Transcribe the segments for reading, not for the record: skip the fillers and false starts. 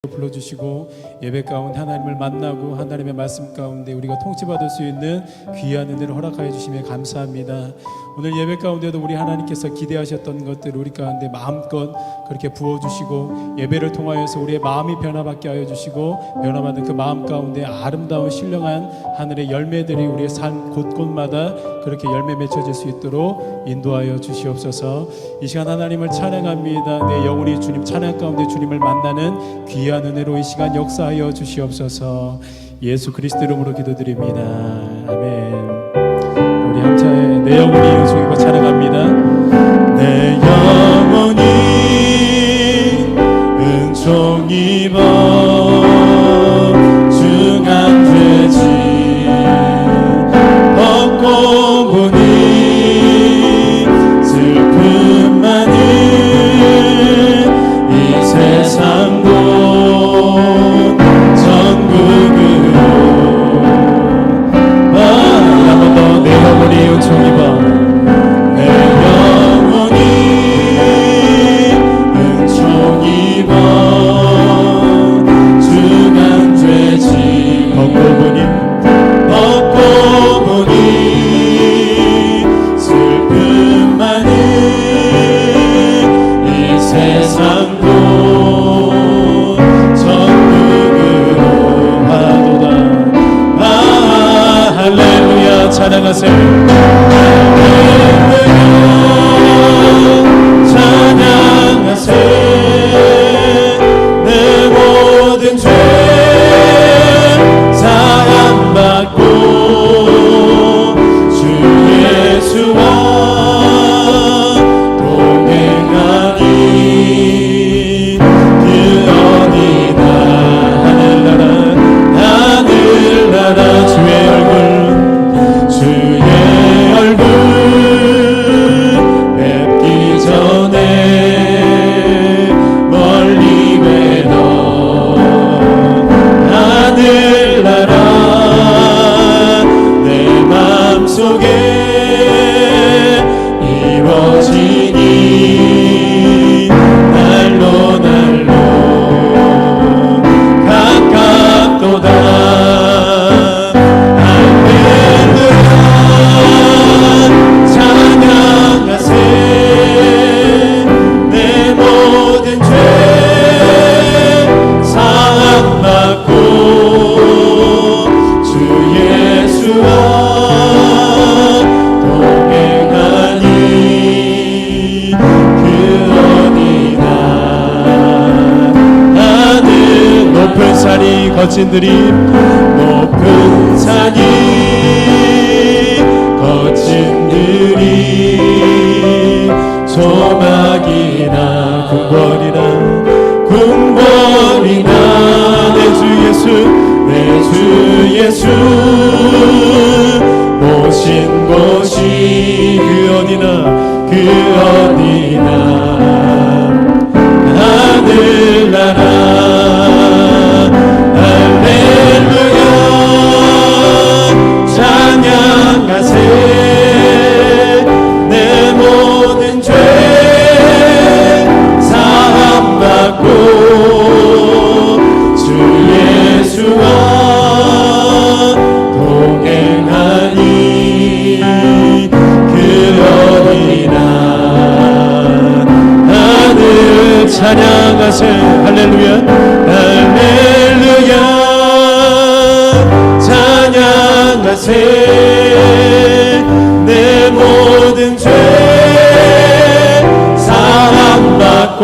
불러주시고 예배 가운데 하나님을 만나고 하나님의 말씀 가운데 우리가 통치받을 수 있는 귀한 은혜를 허락하여 주시며 감사합니다. 오늘 예배 가운데도 우리 하나님께서 기대하셨던 것들 우리 가운데 마음껏 그렇게 부어주시고 예배를 통하여서 우리의 마음이 변화받게 하여 주시고 변화받은 그 마음 가운데 아름다운 신령한 하늘의 열매들이 우리의 삶 곳곳마다 그렇게 열매 맺혀질 수 있도록 인도하여 주시옵소서. 이 시간 하나님을 찬양합니다. 내 영혼이 주님 찬양 가운데 주님을 만나는 귀한 은혜로 이 시간 역사하여 주시옵소서. 예수 그리스도 이름으로 기도드립니다. 아멘. 우리 함께 내 영혼이 은총입어 찬양합니다. 내 영혼이 은총입어 중한 죄짐 벗고 보니 슬픔 많은 이 세상도 은총입어 내 영혼이 은총입어 중한 죄짐 벗고 보니 슬픔 많은 이 세상도 천국으로 가도다. 할렐루야 찬양하세요. 거친 들이 높은 산이 거친 들이 조막이나 궁궐이나 내 주 예수 모신 곳이 그 어디나 하늘나라 내 모든 죄 사함받고 주 예수와 동행하니 그 어디나 하늘 찬양하세. 할렐루야 할렐루야 찬양하세. 내 모든 죄 사함받고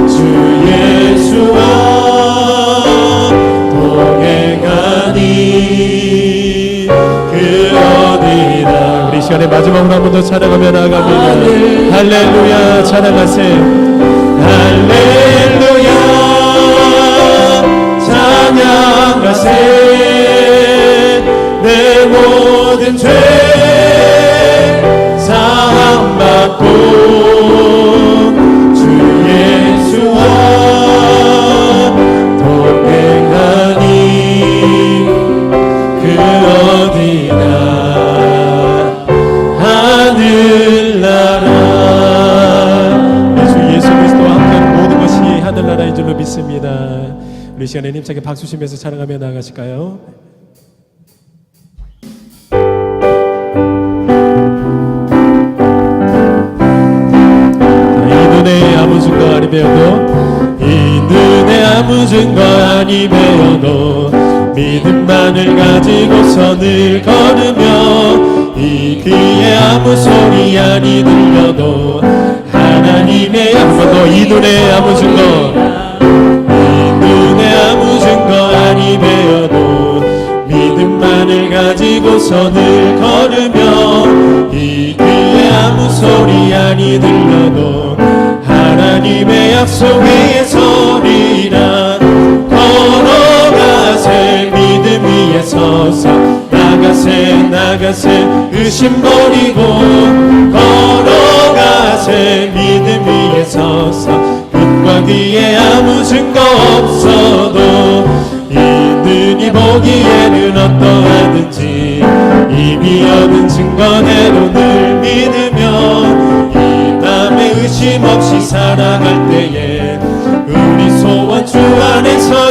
주 예수와 동행하니 그 어디나. 우리 시간에 마지막으로 한 번 더 찬양하며 나아갑니다. 할렐루야 찬양하세. 할렐루야 찬양하세. 내 모든 죄 사함받고 주 예수와 동행하니 그 어디나 하늘나라. 예수 그리스도와 함께하는 모든 것이 줄로 믿습니다. 우리 시간에 힘차게 박수 치면서 찬양하며 나아가실까요? 아무 증거 아니 배워도 이 눈에 아무 증거 아니 배워도 믿음만을 가지고서 늘 걸으며 이 귀에 아무 소리 아니 들려도 하나님의 약속도 이 눈에 아무 증거 이 눈에 아무 증거 아니 배워도 믿음만을 가지고서 늘 걸으며 이 귀에 아무 소리 아니 들려도 하나님의 약속 위에 서리라 걸어가세 믿음 위에 서서 나가세 의심 버리고 걸어가세 믿음 위에 서서 눈과 귀에 아무 증거 없어도 이 눈이 보기에는 어떠하든지 이미 얻은 증거대로 늘 믿으며 의심 없이 살아갈 때에 우리 소원 주 안에서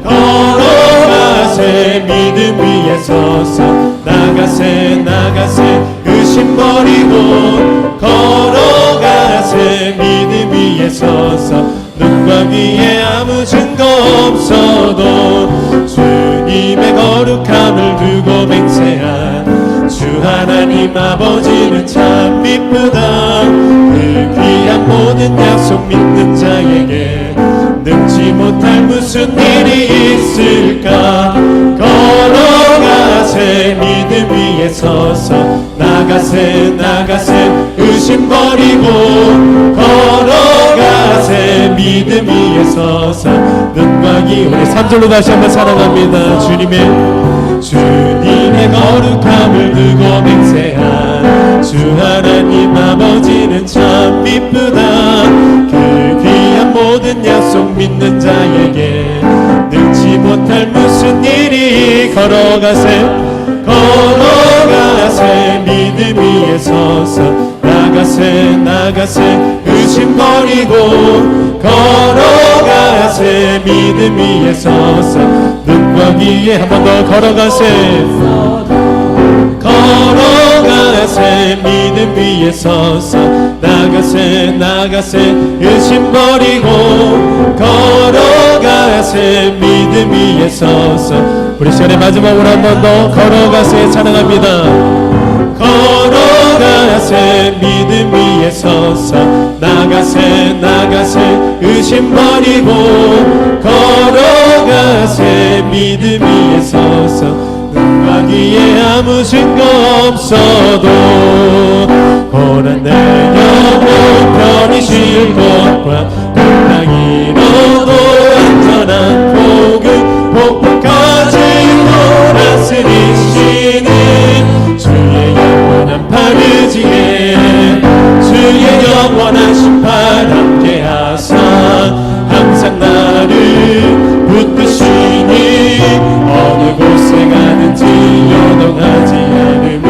걸어가세 믿음 위에 서서 나가세 의심 버리고 걸어가세 믿음 위에 서서 눈과 귀에 아무 증거 없어도 주님의 거룩함을 두고 맹세한 주 하나님 아버지는 참 이쁘다 그 귀한 모든 약속 믿는 자에게 능치 못할 무슨 일이 있을까 걸어가세 믿음 위에 서서 나가세 의심 버리고 걸어가세 믿음 위에 서서 눈과 귀 우리 3절로 다시 한번 사랑합니다. 주님의 거룩함을 두고 맹세한 주 하나님 아버지는 참 이쁘다 그 귀한 모든 약속 믿는 자에게 능치 못할 무슨 일이 걸어가세 믿음 위에 서서 나가세 의심 버리고 걸어가세 믿음 위에 서서 눈과 귀에 한 번 더 걸어가세 믿음 위에 서서 나가세 의심 버리고 걸어가세 믿음 위에 서서 우리 시간의 마지막으로 한 번 더 걸어가세 찬양합니다. 걸어가세 믿음 위에 서서 나가세 의심 버리고 걸어가세 믿음 위에 서서 눈과 귀에 아무 증거 없어도 고난 내 영혼 편히 쉴 곳과 땅 잃어도 안전한 복음 복까지 다스리시는 주의 영원한 파르지에 주의 영원한 심판 함께 하사 항상 나를 붙드시니 어느 곳에 가든지 요동하지 않음은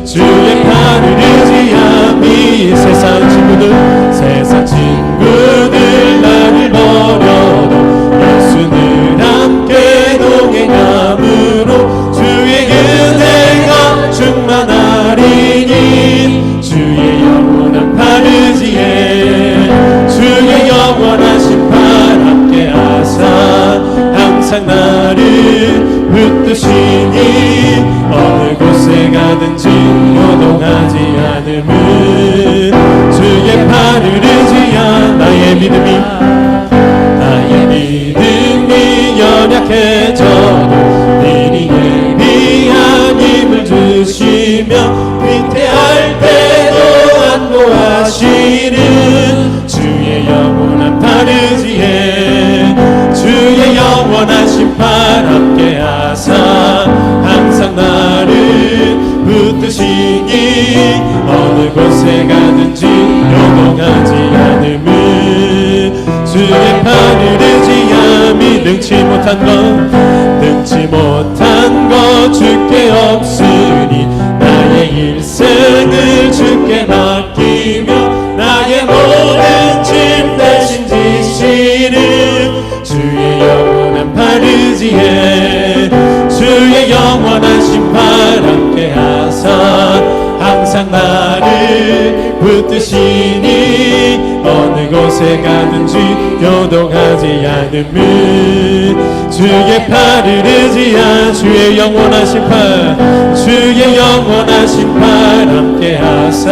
주의 팔을 의지함이 세상 친구들 나를 버려도 예수는 함께 동행함으로 주의 은혜가 충만하리니 주의 영원한 파르지에 주의 영원한 심판 함께 하사 항상 나를 붙드시니 어느 곳에 가든지 요동하지 않음은 주의 팔을 의지한 나의 믿음이 연약해져도 미리 예비한 힘을 주시며 위태할 때도 안보하시는 주의 영원한 파르지에 주의 영원한 심판 함께 하사 항상 나를 붙드시니 어느 곳에 가든지 요동하지 않음은 주의 팔을 의지함이 능치 못한 것 주께 없으니 나의 일생을 주께 맡기며 나의 모든 짐 곳에 가든지 요동하지 않음을 주의 팔을 의지한 주의 영원한 심판 주의 영원한 심판 함께 하사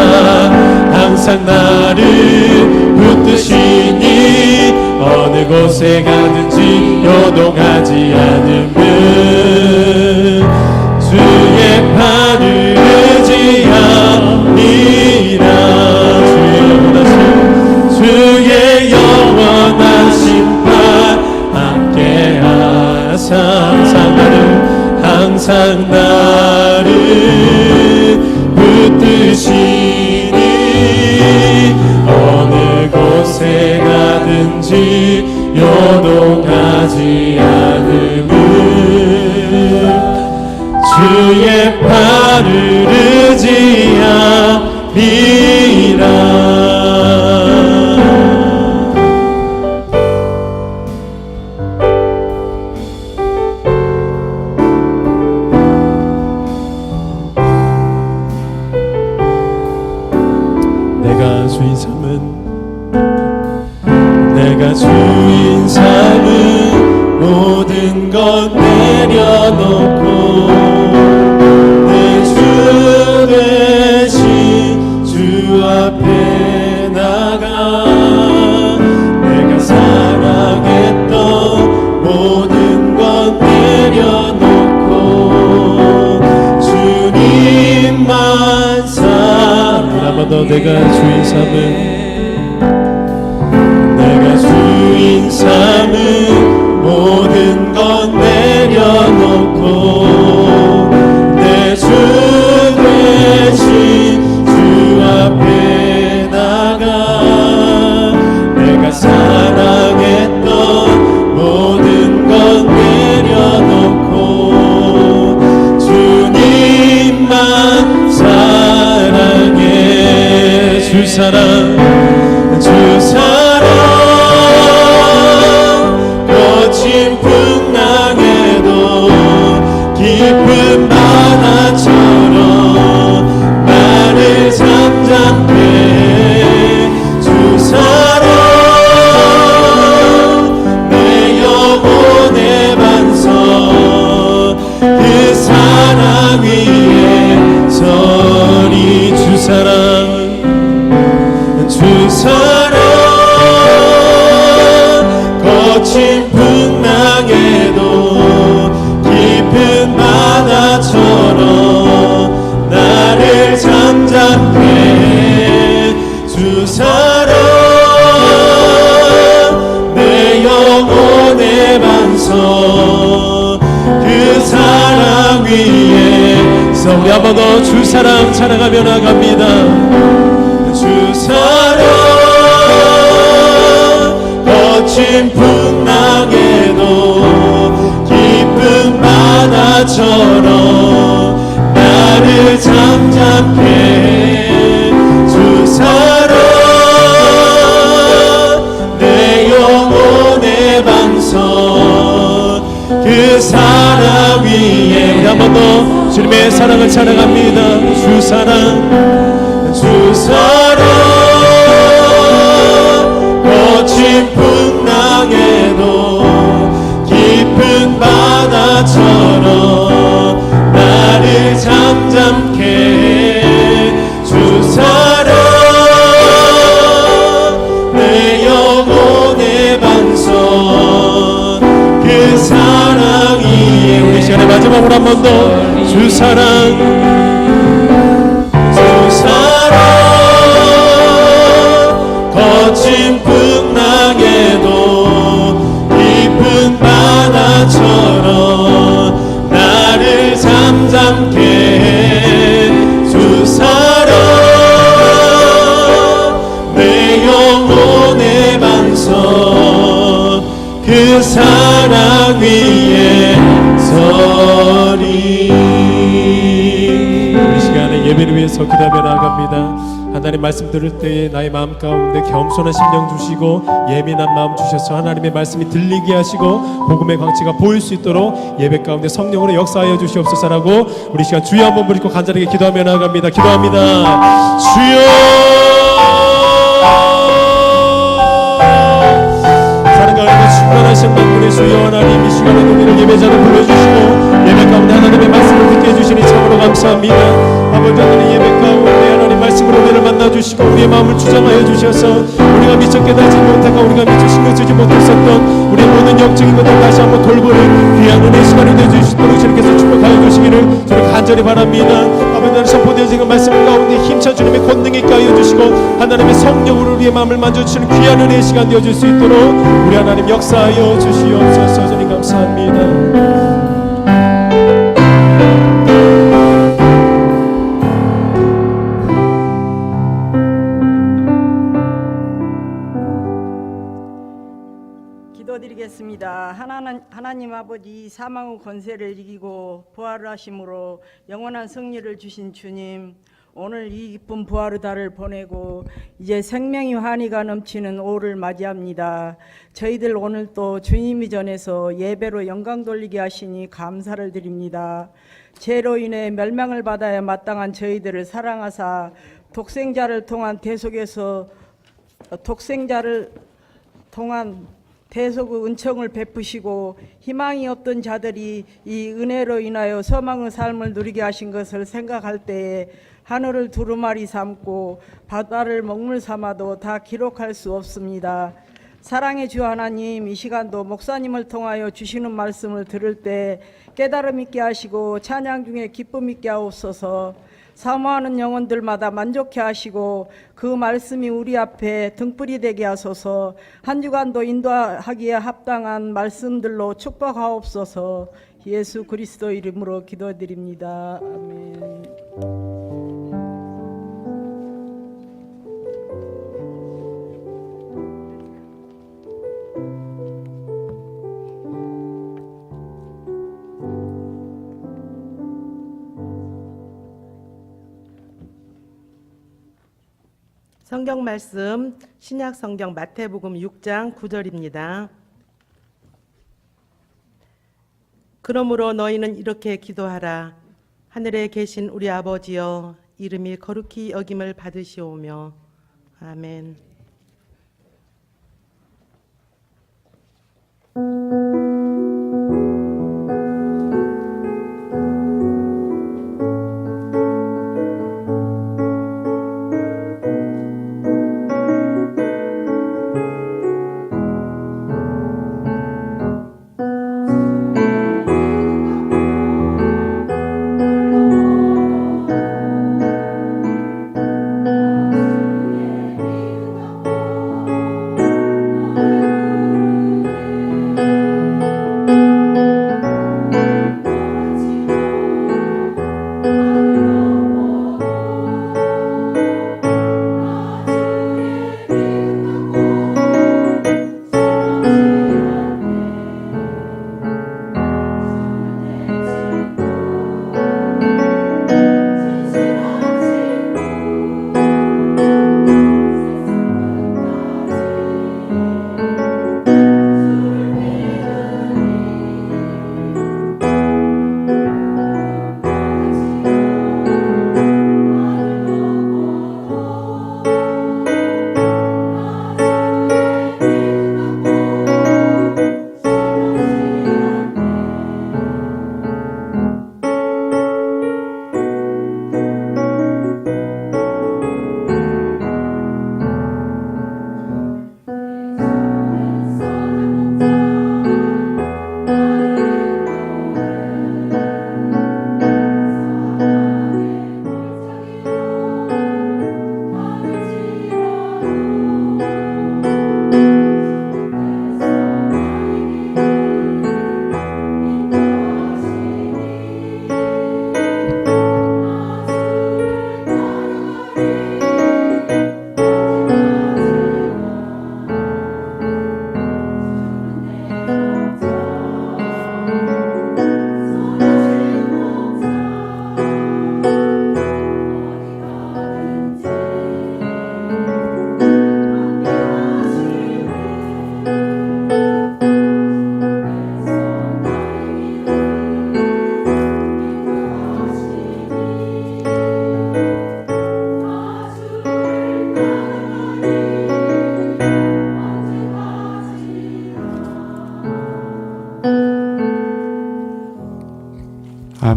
항상 나를 붙드시니 어느 곳에 가든지 요동하지 않음을 주의 팔을 의지하니라 주의 영원한 심판 함께 하사 항상 나를 붙드시니 어느 곳에 가든지 요동하지 않음을 주의 팔을 의지하니라. 내가 주인 삼은 모든 것 내려놓고 내 주 대신 주 앞에 나가 내가 사랑했던 모든 것 내려놓고 주님만 사랑해. 내가 주인 삼은 주인 삼은 모든 것 내려놓고 내 주 대신 주 앞에 나가 내가 사랑했던 모든 것 내려놓고 주님만 사랑해. 주 사랑 거친 풍랑에도 깊은 바다처럼 나를 잠잠케 해. 주 사랑 내 영혼의 반석 그 사랑 위에 서리. 주 사랑 거친 풍랑에도 깊은 바다처럼 나를 잠잠케 해. 주 사랑 내 영혼의 반석 그 사랑 위에서 우리 한 번 더 주 사랑 찬양하며 나갑니다. 주 사랑 거친 풍랑에도 깊은 바다처럼 나를 잠잠케 해. 주 사랑 내 영혼의 반석 그 사랑 위에 우리 한 번 더 주님의 사랑을 찬양합니다. 주 사랑 거친 풍랑에도 깊은 바다처럼 나를 잠잠케 해. 주 사랑 내 영혼의 반석 그 사랑 위에 우리 시간의 마지막으로 한 번 더 주 사랑 거친 풍랑에도 깊은 바다처럼 나를 잠잠케 해. 주 사랑 내 영혼의 반석 그 사랑 위에 서리. 우리 시간에 예배를 위해서 기도하며 나아갑니다. 하나님 말씀 들을 때에 나의 마음 가운데 겸손한 심령 주시고 예민한 마음 주셔서 하나님의 말씀이 들리게 하시고 복음의 광채가 보일 수 있도록 예배 가운데 성령으로 역사하여 주시옵소서라고 우리 시간 주여 한번 부르고 간절하게 기도하며 나아갑니다. 기도합니다. 주여 주여 하나님 이 시간에 우리를 예배자로 불러주시고 예배 가운데 하나님의 말씀을 듣게 해주시니 참으로 감사합니다. 아버지 하나님 예배 가운데 하나님 말씀으로 우리를 만나주시고 우리의 마음을 주장하여 주셔서 우리가 미처 깨닫지 못하고 우리가 미처 신경 쓰지 못했었던 우리의 모든 영적인 것들 다시 한번 돌보는 귀한 은혜의 시간이 되어주시도록 주님께서 축복하여 주시기를 저는 간절히 바랍니다. 아버지 하나님 선포되어 지금 말씀 가운데 힘찬 주님의 권능 있게 하여 주시고 하나님의 성령으로 우리의 마음을 만져주시는 귀한 은혜의 시간 되어줄 수 있도록 우리 하나님 역사하여 주시옵소서. 저는 감사합니다. 기도드리겠습니다. 하나님 아버지, 사망의 권세를 이기고 부활을 하심으로 영원한 승리를 주신 주님, 오늘 이 기쁜 부활의 달을 보내고 이제 생명의 환희가 넘치는 오후를 맞이합니다. 저희들 오늘 또 주님이 전에서 예배로 영광 돌리게 하시니 감사를 드립니다. 죄로 인해 멸망을 받아야 마땅한 저희들을 사랑하사 독생자를 통한 대속의 은총을 베푸시고 희망이 없던 자들이 이 은혜로 인하여 소망의 삶을 누리게 하신 것을 생각할 때에 하늘을 두루마리 삼고 바다를 먹물 삼아도 다 기록할 수 없습니다. 사랑의 주 하나님, 이 시간도 목사님을 통하여 주시는 말씀을 들을 때 깨달음 있게 하시고 찬양 중에 기쁨 있게 하옵소서. 사모하는 영혼들마다 만족해 하시고 그 말씀이 우리 앞에 등불이 되게 하소서. 한 주간도 인도하기에 합당한 말씀들로 축복하옵소서. 예수 그리스도 이름으로 기도드립니다. 아멘. 성경 말씀 신약 성경 마태복음 6장 9절입니다. 그러므로 너희는 이렇게 기도하라. 하늘에 계신 우리 아버지여, 이름이 거룩히 여김을 받으시오며. 아멘.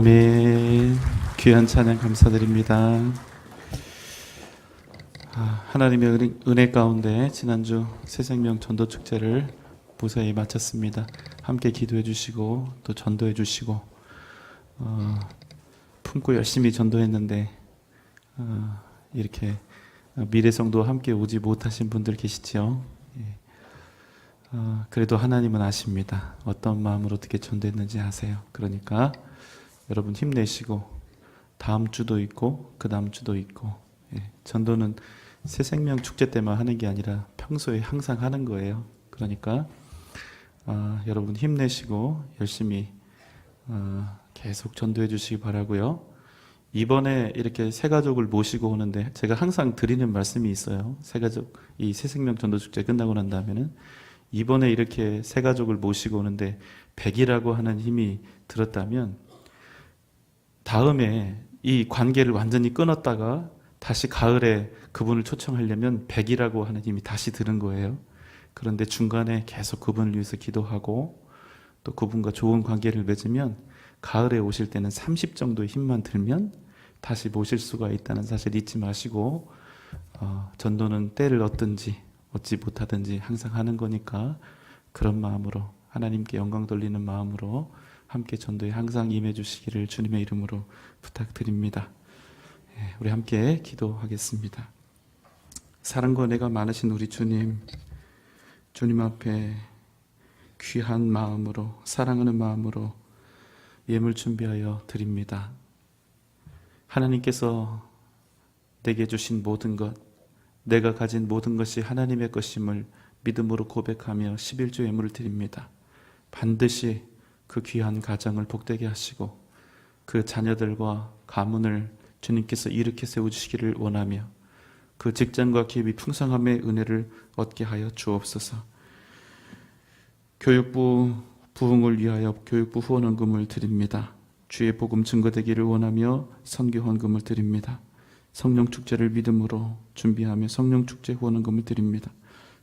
아멘. 귀한 찬양 감사드립니다. 하나님의 은혜 가운데 지난주 새생명 전도축제를 무사히 마쳤습니다. 함께 기도해 주시고 또 전도해 주시고 품고 열심히 전도했는데 이렇게 미래성도 함께 오지 못하신 분들 계시죠? 그래도 하나님은 아십니다. 어떤 마음으로 어떻게 전도했는지 아세요. 그러니까 여러분 힘내시고 다음 주도 있고 그 다음 주도 있고, 전도는 새생명 축제 때만 하는 게 아니라 평소에 항상 하는 거예요. 그러니까 여러분 힘내시고 열심히 계속 전도해 주시기 바라고요. 이번에 이렇게 새가족을 모시고 오는데 제가 항상 드리는 말씀이 있어요. 새가족, 이 새생명 전도축제 끝나고 난 다음에는 이번에 이렇게 새가족을 모시고 오는데 100이라고 하는 힘이 들었다면 다음에 이 관계를 완전히 끊었다가 다시 가을에 그분을 초청하려면 100이라고 하는 힘이 다시 드는 거예요. 그런데 중간에 계속 그분을 위해서 기도하고 또 그분과 좋은 관계를 맺으면 가을에 오실 때는 30 정도의 힘만 들면 다시 모실 수가 있다는 사실 잊지 마시고, 전도는 때를 얻든지 얻지 못하든지 항상 하는 거니까 그런 마음으로 하나님께 영광 돌리는 마음으로 함께 전도에 항상 임해 주시기를 주님의 이름으로 부탁드립니다. 우리 함께 기도하겠습니다. 사랑과 은혜가 많으신 우리 주님, 주님 앞에 귀한 마음으로 사랑하는 마음으로 예물 준비하여 드립니다. 하나님께서 내게 주신 모든 것, 내가 가진 모든 것이 하나님의 것임을 믿음으로 고백하며 11조 예물을 드립니다. 반드시 그 귀한 가정을 복되게 하시고 그 자녀들과 가문을 주님께서 일으켜 세우시기를 원하며 그 직장과 기업이 풍성함의 은혜를 얻게 하여 주옵소서. 교육부 부흥을 위하여 교육부 후원헌금을 드립니다. 주의 복음 증거되기를 원하며 선교 헌금을 드립니다. 성령축제를 믿음으로 준비하며 성령축제 후원헌금을 드립니다.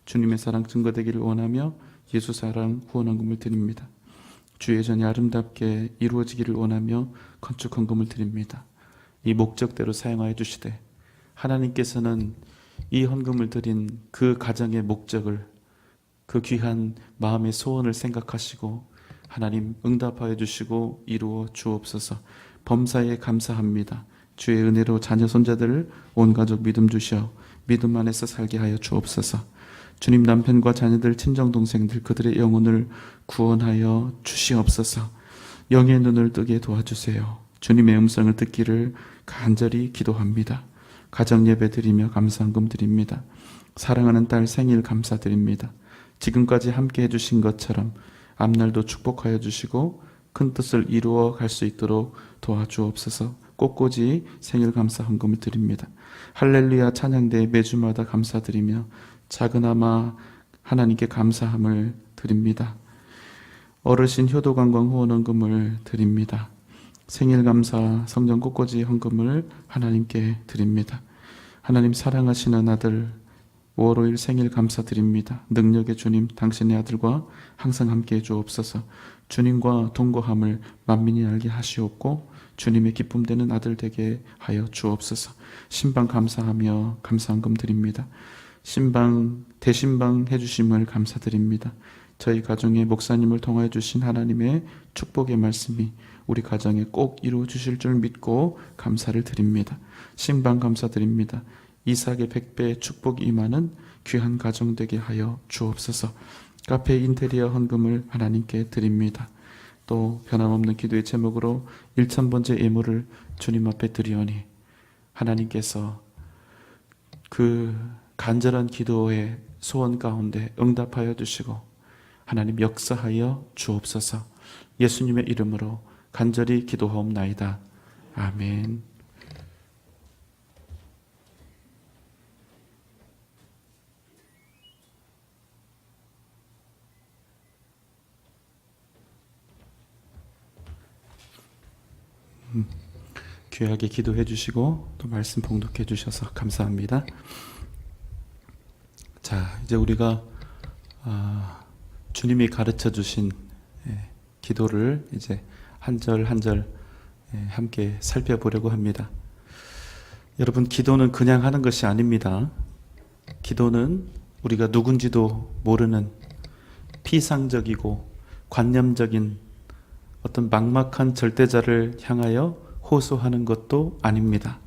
주님의 사랑 증거되기를 원하며 예수사랑 후원헌금을 드립니다. 주의 전이 아름답게 이루어지기를 원하며 건축 헌금을 드립니다. 이 목적대로 사용하여 주시되 하나님께서는 이 헌금을 드린 그 가정의 목적을, 그 귀한 마음의 소원을 생각하시고 하나님 응답하여 주시고 이루어 주옵소서. 범사에 감사합니다. 주의 은혜로 자녀 손자들을 온 가족 믿음 주셔 믿음 안에서 살게 하여 주옵소서. 주님, 남편과 자녀들, 친정동생들 그들의 영혼을 구원하여 주시옵소서. 영의 눈을 뜨게 도와주세요. 주님의 음성을 듣기를 간절히 기도합니다. 가정예배 드리며 감사헌금 드립니다. 사랑하는 딸 생일 감사드립니다. 지금까지 함께 해주신 것처럼 앞날도 축복하여 주시고 큰 뜻을 이루어 갈 수 있도록 도와주옵소서. 꽃꽂이 생일 감사 헌금을 드립니다. 할렐루야 찬양대 매주마다 감사드리며 작은아마 하나님께 감사함을 드립니다. 어르신 효도관광 후원헌금을 드립니다. 생일 감사 성전 꽃꽂이 헌금을 하나님께 드립니다. 하나님 사랑하시는 아들 5월 5일 생일 감사드립니다. 능력의 주님, 당신의 아들과 항상 함께해 주옵소서. 주님과 동거함을 만민이 알게 하시옵고 주님의 기쁨 되는 아들 되게 하여 주옵소서. 신방 감사하며 감사헌금 드립니다. 신방 대신방 해주심을 감사드립니다. 저희 가정의 목사님을 통하여 주신 하나님의 축복의 말씀이 우리 가정에 꼭 이루어 주실 줄 믿고 감사를 드립니다. 신방 감사드립니다. 이삭의 100배의 축복이 임하는 귀한 가정 되게 하여 주옵소서. 카페 인테리어 헌금을 하나님께 드립니다. 또 변함없는 기도의 제목으로 1000번째 예물을 주님 앞에 드리오니 하나님께서 그 간절한 기도의 소원 가운데 응답하여 주시고 하나님 역사하여 주옵소서. 예수님의 이름으로 간절히 기도하옵나이다. 아멘. 귀하게 기도해 주시고 또 말씀 봉독해 주셔서 감사합니다. 자, 이제 우리가 주님이 가르쳐 주신 기도를 이제 한 절 한 절 함께 살펴보려고 합니다. 여러분, 기도는 그냥 하는 것이 아닙니다. 기도는 우리가 누군지도 모르는 피상적이고 관념적인 어떤 막막한 절대자를 향하여 호소하는 것도 아닙니다.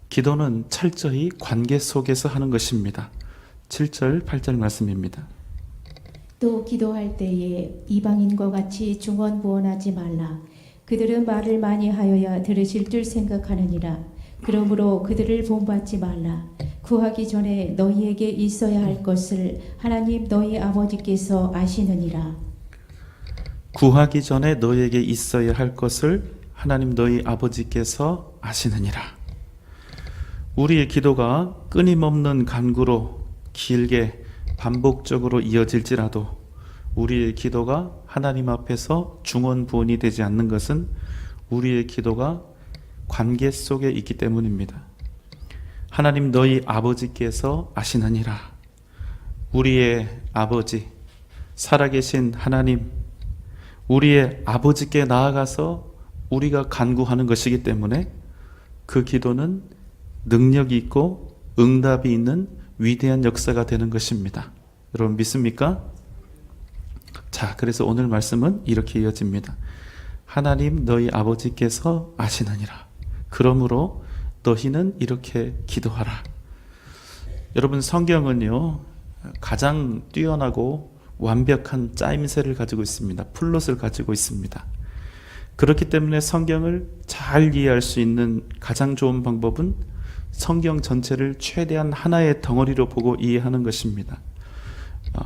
기도는 철저히 관계 속에서 하는 것입니다. 7절, 8절 말씀입니다. 또 기도할 때에 이방인과 같이 중언부언하지 말라. 그들은 말을 많이 하여야 들으실 줄 생각하느니라. 그러므로 그들을 본받지 말라. 구하기 전에 너희에게 있어야 할 것을 하나님 너희 아버지께서 아시느니라. 구하기 전에 너희에게 있어야 할 것을 하나님 너희 아버지께서 아시느니라. 우리의 기도가 끊임없는 간구로 길게 반복적으로 이어질지라도 우리의 기도가 하나님 앞에서 중언부언이 되지 않는 것은 우리의 기도가 관계 속에 있기 때문입니다. 하나님 너희 아버지께서 아시느니라. 우리의 아버지, 살아계신 하나님, 우리의 아버지께 나아가서 우리가 간구하는 것이기 때문에 그 기도는 능력이 있고 응답이 있는 위대한 역사가 되는 것입니다. 여러분 믿습니까? 자, 그래서 오늘 말씀은 이렇게 이어집니다. 하나님 너희 아버지께서 아시느니라. 그러므로 너희는 이렇게 기도하라. 여러분, 성경은요 가장 뛰어나고 완벽한 짜임새를 가지고 있습니다. 플롯을 가지고 있습니다. 그렇기 때문에 성경을 잘 이해할 수 있는 가장 좋은 방법은 성경 전체를 최대한 하나의 덩어리로 보고 이해하는 것입니다.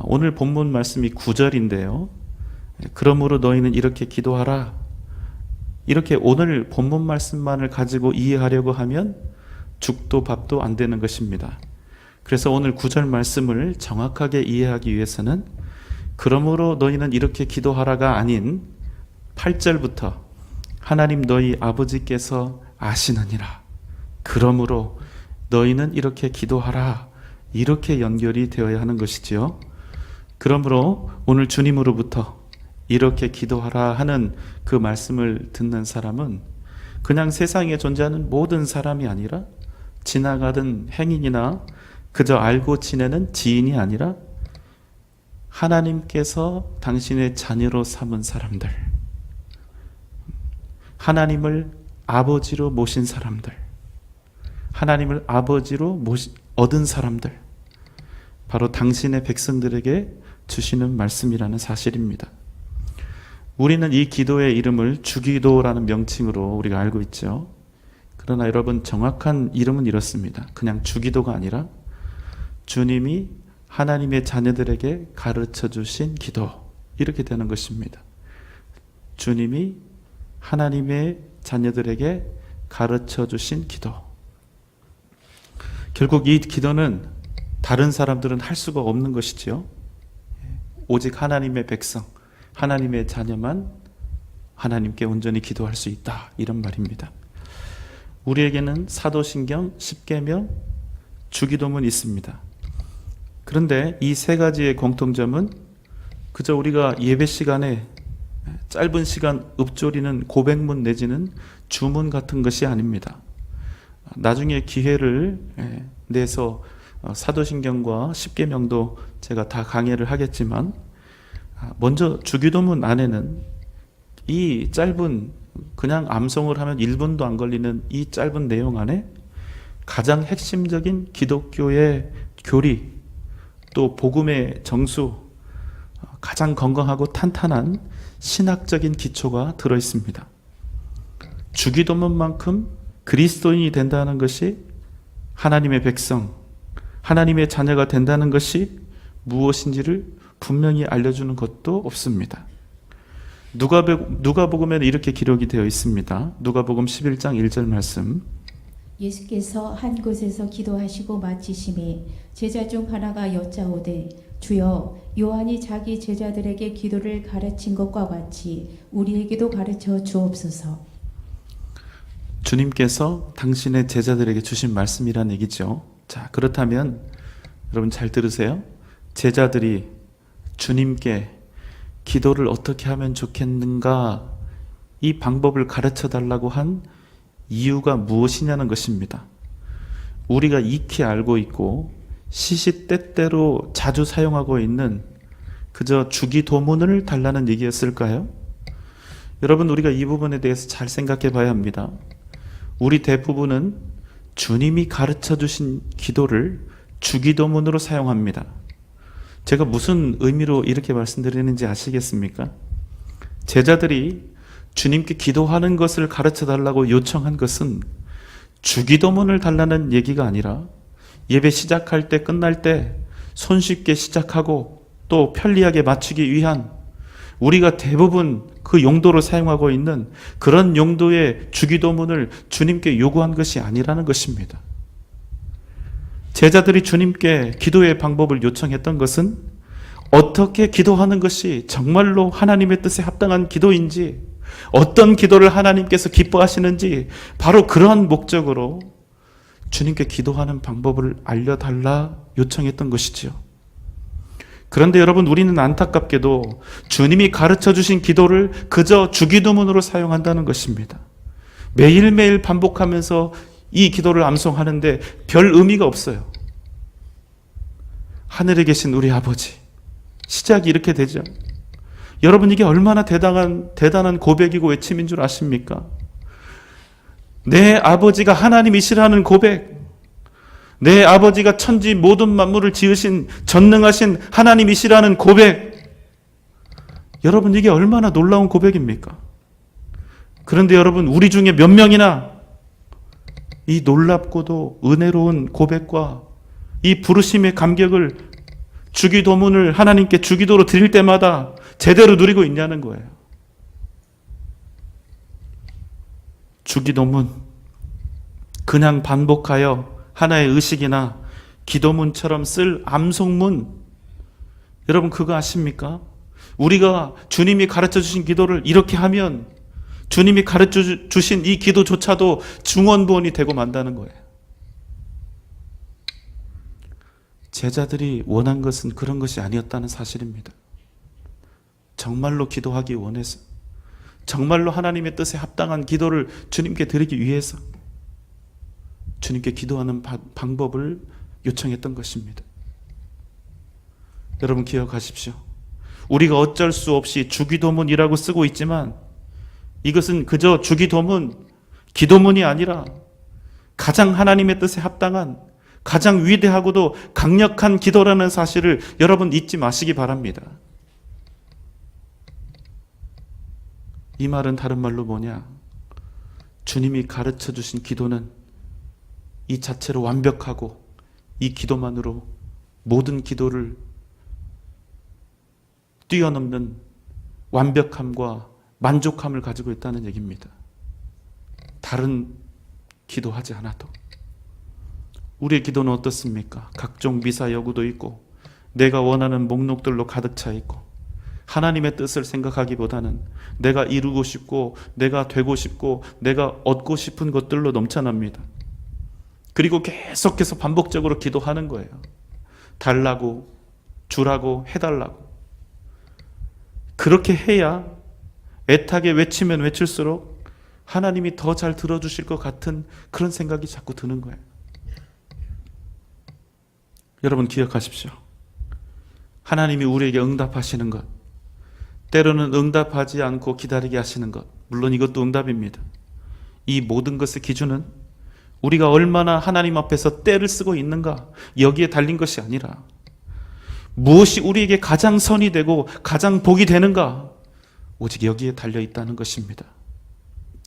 오늘 본문 말씀이 9절인데요. 그러므로 너희는 이렇게 기도하라. 이렇게 오늘 본문 말씀만을 가지고 이해하려고 하면 죽도 밥도 안 되는 것입니다. 그래서 오늘 9절 말씀을 정확하게 이해하기 위해서는 그러므로 너희는 이렇게 기도하라가 아닌 8절부터 하나님 너희 아버지께서 아시느니라. 그러므로 너희는 이렇게 기도하라. 이렇게 연결이 되어야 하는 것이지요. 그러므로 오늘 주님으로부터 이렇게 기도하라 하는 그 말씀을 듣는 사람은 그냥 세상에 존재하는 모든 사람이 아니라 지나가던 행인이나 그저 알고 지내는 지인이 아니라 하나님께서 당신의 자녀로 삼은 사람들, 하나님을 아버지로 모신 사람들, 하나님을 아버지로 얻은 사람들, 바로 당신의 백성들에게 주시는 말씀이라는 사실입니다. 우리는 이 기도의 이름을 주기도라는 명칭으로 우리가 알고 있죠. 그러나 여러분, 정확한 이름은 이렇습니다. 그냥 주기도가 아니라 주님이 하나님의 자녀들에게 가르쳐 주신 기도, 이렇게 되는 것입니다. 주님이 하나님의 자녀들에게 가르쳐 주신 기도. 결국 이 기도는 다른 사람들은 할 수가 없는 것이지요. 오직 하나님의 백성, 하나님의 자녀만 하나님께 온전히 기도할 수 있다, 이런 말입니다. 우리에게는 사도신경, 십계명, 주기도문 있습니다. 그런데 이 세 가지의 공통점은 그저 우리가 예배 시간에 짧은 시간 읊조리는 고백문 내지는 주문 같은 것이 아닙니다. 나중에 기회를 내서 사도신경과 십계명도 제가 다 강의를 하겠지만, 먼저 주기도문 안에는 이 짧은, 그냥 암송을 하면 1분도 안 걸리는 이 짧은 내용 안에 가장 핵심적인 기독교의 교리, 또 복음의 정수, 가장 건강하고 탄탄한 신학적인 기초가 들어 있습니다. 주기도문만큼 그리스도인이 된다는 것이, 하나님의 백성, 하나님의 자녀가 된다는 것이 무엇인지를 분명히 알려주는 것도 없습니다. 누가복음에는 이렇게 기록이 되어 있습니다. 누가복음 11장 1절 말씀. 예수께서 한 곳에서 기도하시고 마치심에 제자 중 하나가 여짜오되 주여, 요한이 자기 제자들에게 기도를 가르친 것과 같이 우리에게도 가르쳐 주옵소서. 주님께서 당신의 제자들에게 주신 말씀이란 얘기죠. 자, 그렇다면 여러분 잘 들으세요. 제자들이 주님께 기도를 어떻게 하면 좋겠는가, 이 방법을 가르쳐 달라고 한 이유가 무엇이냐는 것입니다. 우리가 익히 알고 있고 시시때때로 자주 사용하고 있는 그저 주기도문을 달라는 얘기였을까요? 여러분, 우리가 이 부분에 대해서 잘 생각해 봐야 합니다. 우리 대부분은 주님이 가르쳐 주신 기도를 주기도문으로 사용합니다. 제가 무슨 의미로 이렇게 말씀드리는지 아시겠습니까? 제자들이 주님께 기도하는 것을 가르쳐 달라고 요청한 것은 주기도문을 달라는 얘기가 아니라 예배 시작할 때 끝날 때 손쉽게 시작하고 또 편리하게 마치기 위한, 우리가 대부분 그 용도로 사용하고 있는 그런 용도의 주기도문을 주님께 요구한 것이 아니라는 것입니다. 제자들이 주님께 기도의 방법을 요청했던 것은 어떻게 기도하는 것이 정말로 하나님의 뜻에 합당한 기도인지, 어떤 기도를 하나님께서 기뻐하시는지, 바로 그러한 목적으로 주님께 기도하는 방법을 알려달라 요청했던 것이지요. 그런데 여러분, 우리는 안타깝게도 주님이 가르쳐 주신 기도를 그저 주기도문으로 사용한다는 것입니다. 매일매일 반복하면서 이 기도를 암송하는데 별 의미가 없어요. 하늘에 계신 우리 아버지, 시작이 이렇게 되죠. 여러분, 이게 얼마나 대단한 고백이고 외침인 줄 아십니까? 내 아버지가 하나님이시라는 고백, 내 아버지가 천지 모든 만물을 지으신 전능하신 하나님이시라는 고백, 여러분, 이게 얼마나 놀라운 고백입니까? 그런데 여러분, 우리 중에 몇 명이나 이 놀랍고도 은혜로운 고백과 이 부르심의 감격을, 주기도문을 하나님께 주기도로 드릴 때마다 제대로 누리고 있냐는 거예요. 주기도문, 그냥 반복하여 하나의 의식이나 기도문처럼 쓸 암송문, 여러분 그거 아십니까? 우리가 주님이 가르쳐 주신 기도를 이렇게 하면 주님이 가르쳐 주신 이 기도조차도 중언부언이 되고 만다는 거예요. 제자들이 원한 것은 그런 것이 아니었다는 사실입니다. 정말로 기도하기 원해서, 정말로 하나님의 뜻에 합당한 기도를 주님께 드리기 위해서 주님께 기도하는 방법을 요청했던 것입니다. 여러분 기억하십시오. 우리가 어쩔 수 없이 주기도문이라고 쓰고 있지만 이것은 그저 주기도문, 기도문이 아니라 가장 하나님의 뜻에 합당한, 가장 위대하고도 강력한 기도라는 사실을 여러분 잊지 마시기 바랍니다. 이 말은 다른 말로 뭐냐? 주님이 가르쳐 주신 기도는 이 자체로 완벽하고 이 기도만으로 모든 기도를 뛰어넘는 완벽함과 만족함을 가지고 있다는 얘기입니다. 다른 기도하지 않아도. 우리의 기도는 어떻습니까? 각종 미사 여구도 있고 내가 원하는 목록들로 가득 차 있고 하나님의 뜻을 생각하기보다는 내가 이루고 싶고 내가 되고 싶고 내가 얻고 싶은 것들로 넘쳐납니다. 그리고 계속해서 반복적으로 기도하는 거예요. 달라고, 주라고, 해달라고. 그렇게 해야 애타게 외치면 외칠수록 하나님이 더 잘 들어주실 것 같은 그런 생각이 자꾸 드는 거예요. 여러분 기억하십시오. 하나님이 우리에게 응답하시는 것, 때로는 응답하지 않고 기다리게 하시는 것, 물론 이것도 응답입니다. 이 모든 것의 기준은 우리가 얼마나 하나님 앞에서 때를 쓰고 있는가, 여기에 달린 것이 아니라 무엇이 우리에게 가장 선이 되고 가장 복이 되는가, 오직 여기에 달려 있다는 것입니다.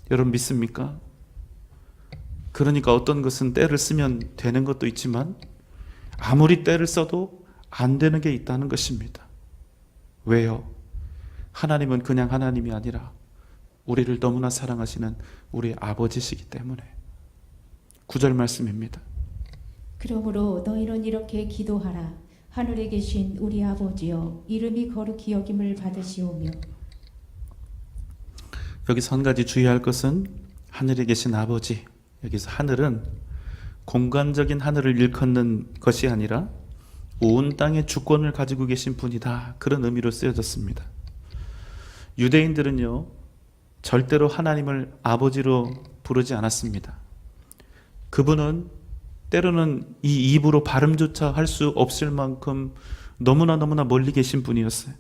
여러분 믿습니까? 그러니까 어떤 것은 때를 쓰면 되는 것도 있지만 아무리 때를 써도 안 되는 게 있다는 것입니다. 왜요? 하나님은 그냥 하나님이 아니라 우리를 너무나 사랑하시는 우리 아버지시기 때문에. 9절 말씀입니다. 그러므로 너희는 이렇게 기도하라. 하늘에 계신 우리 아버지여, 이름이 거룩히 여김을 받으시오며. 여기서 한 가지 주의할 것은 하늘에 계신 아버지, 여기서 하늘은 공간적인 하늘을 일컫는 것이 아니라 온 땅의 주권을 가지고 계신 분이다, 그런 의미로 쓰여졌습니다. 유대인들은요, 절대로 하나님을 아버지로 부르지 않았습니다. 그분은 때로는 이 입으로 발음조차 할 수 없을 만큼 너무나 멀리 계신 분이었어요.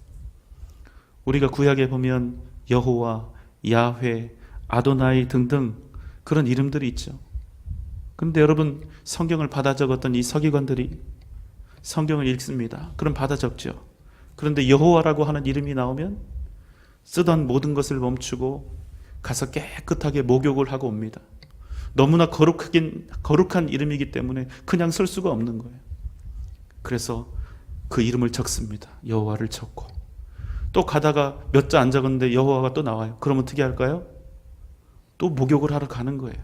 우리가 구약에 보면 여호와, 야훼, 아도나이 등등 그런 이름들이 있죠. 그런데 여러분, 성경을 받아 적었던 이 서기관들이 성경을 읽습니다. 그럼 받아 적죠. 그런데 여호와라고 하는 이름이 나오면 쓰던 모든 것을 멈추고 가서 깨끗하게 목욕을 하고 옵니다. 너무나 거룩한 이름이기 때문에 그냥 쓸 수가 없는 거예요. 그래서 그 이름을 적습니다. 여호와를 적고 또 가다가 몇 자 안 적었는데 여호와가 또 나와요. 그럼 어떻게 할까요? 또 목욕을 하러 가는 거예요.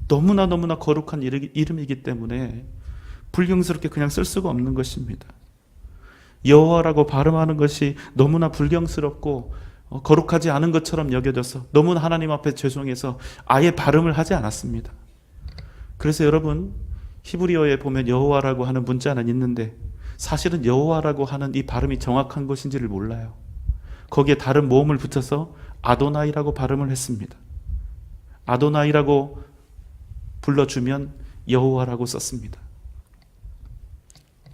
너무나 거룩한 이름이기 때문에 불경스럽게 그냥 쓸 수가 없는 것입니다. 여호와라고 발음하는 것이 너무나 불경스럽고 거룩하지 않은 것처럼 여겨져서 너무나 하나님 앞에 죄송해서 아예 발음을 하지 않았습니다. 그래서 여러분, 히브리어에 보면 여호와라고 하는 문자는 있는데 사실은 여호와라고 하는 이 발음이 정확한 것인지를 몰라요. 거기에 다른 모음을 붙여서 아도나이라고 발음을 했습니다. 아도나이라고 불러주면 여호와라고 썼습니다.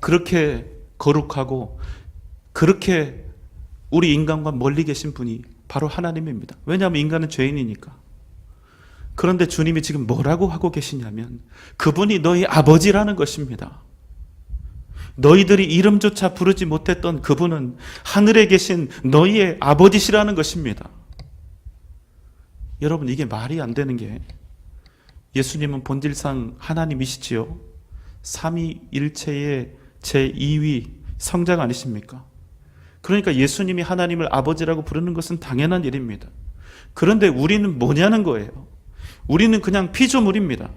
그렇게 거룩하고 그렇게 우리 인간과 멀리 계신 분이 바로 하나님입니다. 왜냐하면 인간은 죄인이니까. 그런데 주님이 지금 뭐라고 하고 계시냐면 그분이 너희 아버지라는 것입니다. 너희들이 이름조차 부르지 못했던 그분은 하늘에 계신 너희의 아버지시라는 것입니다. 여러분, 이게 말이 안 되는 게, 예수님은 본질상 하나님이시지요. 삼위일체의 제2위 성자가 아니십니까? 그러니까 예수님이 하나님을 아버지라고 부르는 것은 당연한 일입니다. 그런데 우리는 뭐냐는 거예요. 우리는 그냥 피조물입니다.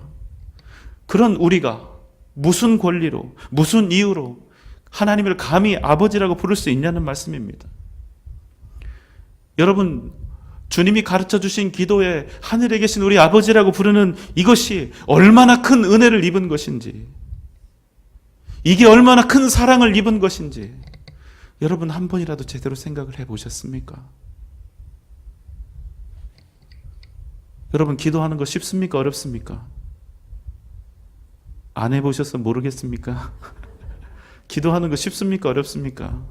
그런 우리가 무슨 권리로, 무슨 이유로 하나님을 감히 아버지라고 부를 수 있냐는 말씀입니다. 여러분, 주님이 가르쳐 주신 기도에 하늘에 계신 우리 아버지라고 부르는 이것이 얼마나 큰 은혜를 입은 것인지, 이게 얼마나 큰 사랑을 입은 것인지 여러분 한 번이라도 제대로 생각을 해보셨습니까? 여러분, 기도하는 거 쉽습니까? 어렵습니까? 안 해보셔서 모르겠습니까? 기도하는 거 쉽습니까? 어렵습니까?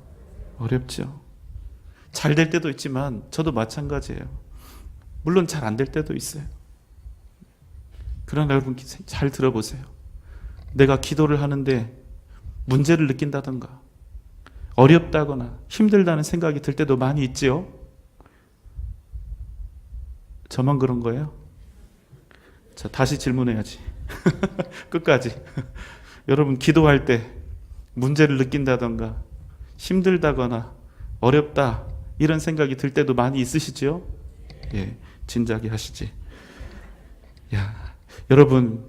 어렵죠. 잘 될 때도 있지만 저도 마찬가지예요. 물론 잘 안 될 때도 있어요. 그러나 여러분 잘 들어보세요. 내가 기도를 하는데 문제를 느낀다던가 어렵다거나 힘들다는 생각이 들 때도 많이 있지요. 저만 그런 거예요? 자, 다시 질문해야지. 끝까지. 여러분, 기도할 때 문제를 느낀다던가 힘들다거나 어렵다 이런 생각이 들 때도 많이 있으시죠? 예, 진작에 하시지. 야, 여러분,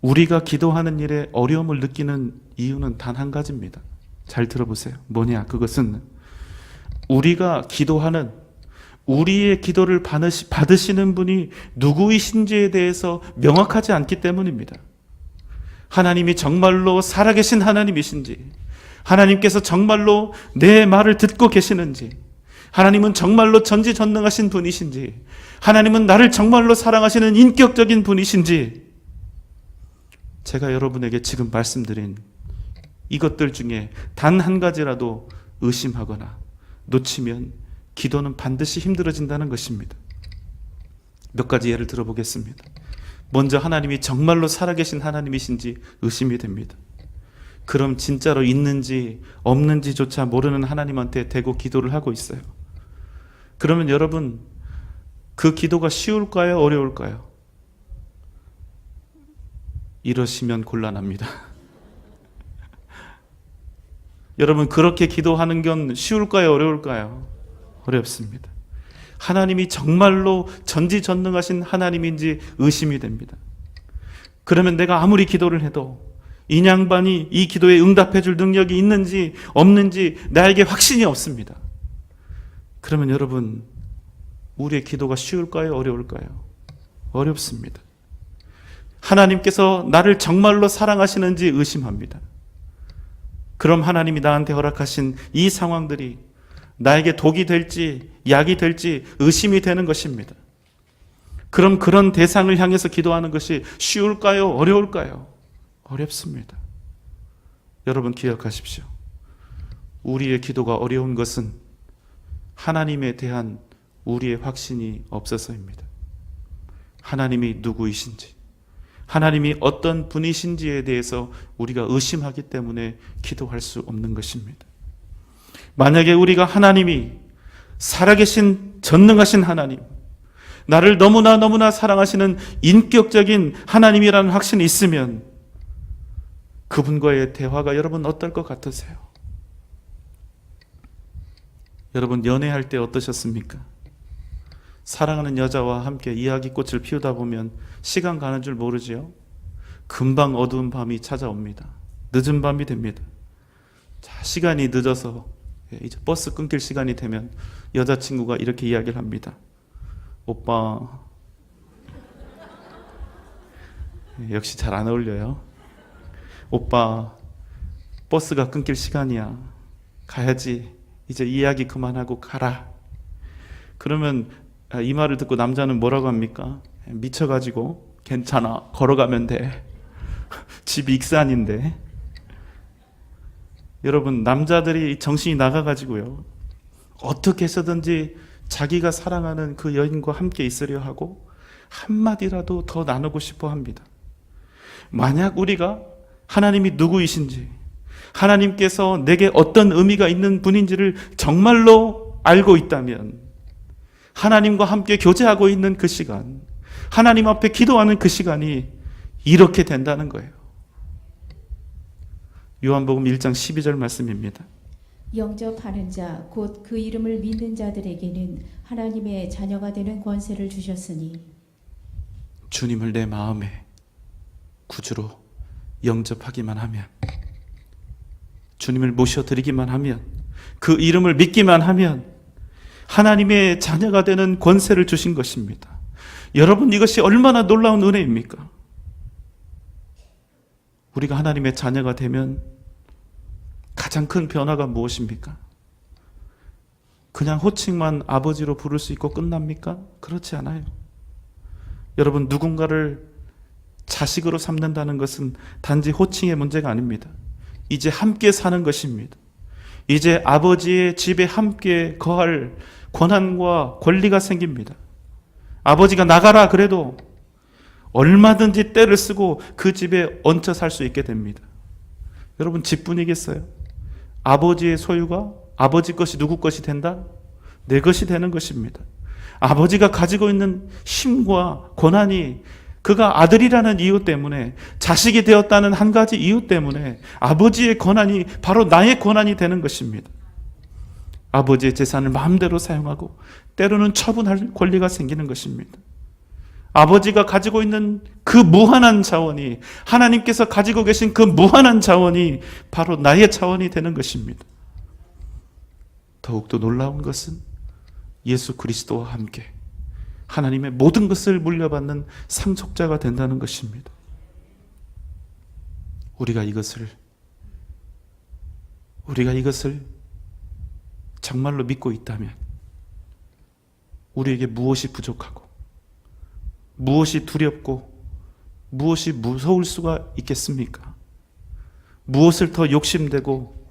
우리가 기도하는 일에 어려움을 느끼는 이유는 단 한 가지입니다. 잘 들어보세요. 뭐냐? 그것은 우리가 기도하는, 우리의 기도를 받으시는 분이 누구이신지에 대해서 명확하지 않기 때문입니다. 하나님이 정말로 살아계신 하나님이신지, 하나님께서 정말로 내 말을 듣고 계시는지, 하나님은 정말로 전지전능하신 분이신지, 하나님은 나를 정말로 사랑하시는 인격적인 분이신지, 제가 여러분에게 지금 말씀드린 이것들 중에 단 한 가지라도 의심하거나 놓치면 기도는 반드시 힘들어진다는 것입니다. 몇 가지 예를 들어보겠습니다. 먼저, 하나님이 정말로 살아계신 하나님이신지 의심이 됩니다. 그럼 진짜로 있는지 없는지조차 모르는 하나님한테 대고 기도를 하고 있어요. 그러면 여러분, 그 기도가 쉬울까요? 어려울까요? 이러시면 곤란합니다. 여러분, 그렇게 기도하는 건 쉬울까요? 어려울까요? 어렵습니다. 하나님이 정말로 전지전능하신 하나님인지 의심이 됩니다. 그러면 내가 아무리 기도를 해도 이 양반이 이 기도에 응답해 줄 능력이 있는지 없는지 나에게 확신이 없습니다. 그러면 여러분, 우리의 기도가 쉬울까요? 어려울까요? 어렵습니다. 하나님께서 나를 정말로 사랑하시는지 의심합니다. 그럼 하나님이 나한테 허락하신 이 상황들이 나에게 독이 될지 약이 될지 의심이 되는 것입니다. 그럼 그런 대상을 향해서 기도하는 것이 쉬울까요? 어려울까요? 어렵습니다. 여러분 기억하십시오. 우리의 기도가 어려운 것은 하나님에 대한 우리의 확신이 없어서입니다. 하나님이 누구이신지, 하나님이 어떤 분이신지에 대해서 우리가 의심하기 때문에 기도할 수 없는 것입니다. 만약에 우리가 하나님이 살아계신 전능하신 하나님, 나를 너무나 사랑하시는 인격적인 하나님이라는 확신이 있으면 그분과의 대화가 여러분 어떨 것 같으세요? 여러분 연애할 때 어떠셨습니까? 사랑하는 여자와 함께 이야기꽃을 피우다 보면 시간 가는 줄 모르지요? 금방 어두운 밤이 찾아옵니다. 늦은 밤이 됩니다. 자, 시간이 늦어서 이제 버스 끊길 시간이 되면 여자친구가 이렇게 이야기를 합니다. 오빠, 역시 잘 안 어울려요. 오빠, 버스가 끊길 시간이야. 가야지. 이제 이야기 그만하고 가라. 그러면 이 말을 듣고 남자는 뭐라고 합니까? 미쳐가지고 괜찮아, 걸어가면 돼. 집이 익산인데. 여러분, 남자들이 정신이 나가가지고요, 어떻게 해서든지 자기가 사랑하는 그 여인과 함께 있으려 하고 한마디라도 더 나누고 싶어 합니다. 만약 우리가 하나님이 누구이신지, 하나님께서 내게 어떤 의미가 있는 분인지를 정말로 알고 있다면 하나님과 함께 교제하고 있는 그 시간, 하나님 앞에 기도하는 그 시간이 이렇게 된다는 거예요. 요한복음 1장 12절 말씀입니다. 영접하는 자 곧 그 이름을 믿는 자들에게는 하나님의 자녀가 되는 권세를 주셨으니. 주님을 내 마음에 구주로 영접하기만 하면, 주님을 모셔드리기만 하면, 그 이름을 믿기만 하면 하나님의 자녀가 되는 권세를 주신 것입니다. 여러분, 이것이 얼마나 놀라운 은혜입니까? 우리가 하나님의 자녀가 되면 가장 큰 변화가 무엇입니까? 그냥 호칭만 아버지로 부를 수 있고 끝납니까? 그렇지 않아요. 여러분, 누군가를 자식으로 삼는다는 것은 단지 호칭의 문제가 아닙니다. 이제 함께 사는 것입니다. 이제 아버지의 집에 함께 거할 권한과 권리가 생깁니다. 아버지가 나가라 그래도 얼마든지 때를 쓰고 그 집에 얹혀 살 수 있게 됩니다. 여러분, 집뿐이겠어요? 아버지의 소유가 아버지 것이 누구 것이 된다? 내 것이 되는 것입니다. 아버지가 가지고 있는 힘과 권한이 그가 아들이라는 이유 때문에, 자식이 되었다는 한 가지 이유 때문에 아버지의 권한이 바로 나의 권한이 되는 것입니다. 아버지의 재산을 마음대로 사용하고 때로는 처분할 권리가 생기는 것입니다. 아버지가 가지고 있는 그 무한한 자원이, 하나님께서 가지고 계신 그 무한한 자원이 바로 나의 자원이 되는 것입니다. 더욱더 놀라운 것은 예수 그리스도와 함께 하나님의 모든 것을 물려받는 상속자가 된다는 것입니다. 우리가 이것을 정말로 믿고 있다면 우리에게 무엇이 부족하고 무엇이 두렵고 무엇이 무서울 수가 있겠습니까? 무엇을 더 욕심되고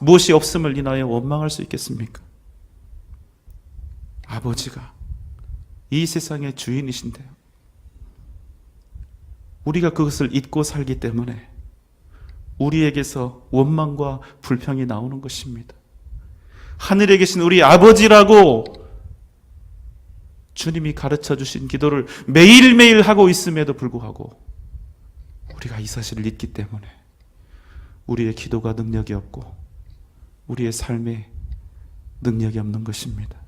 무엇이 없음을 인하여 원망할 수 있겠습니까? 아버지가 이 세상의 주인이신데요, 우리가 그것을 잊고 살기 때문에 우리에게서 원망과 불평이 나오는 것입니다. 하늘에 계신 우리 아버지라고 주님이 가르쳐 주신 기도를 매일매일 하고 있음에도 불구하고 우리가 이 사실을 잊기 때문에 우리의 기도가 능력이 없고 우리의 삶에 능력이 없는 것입니다.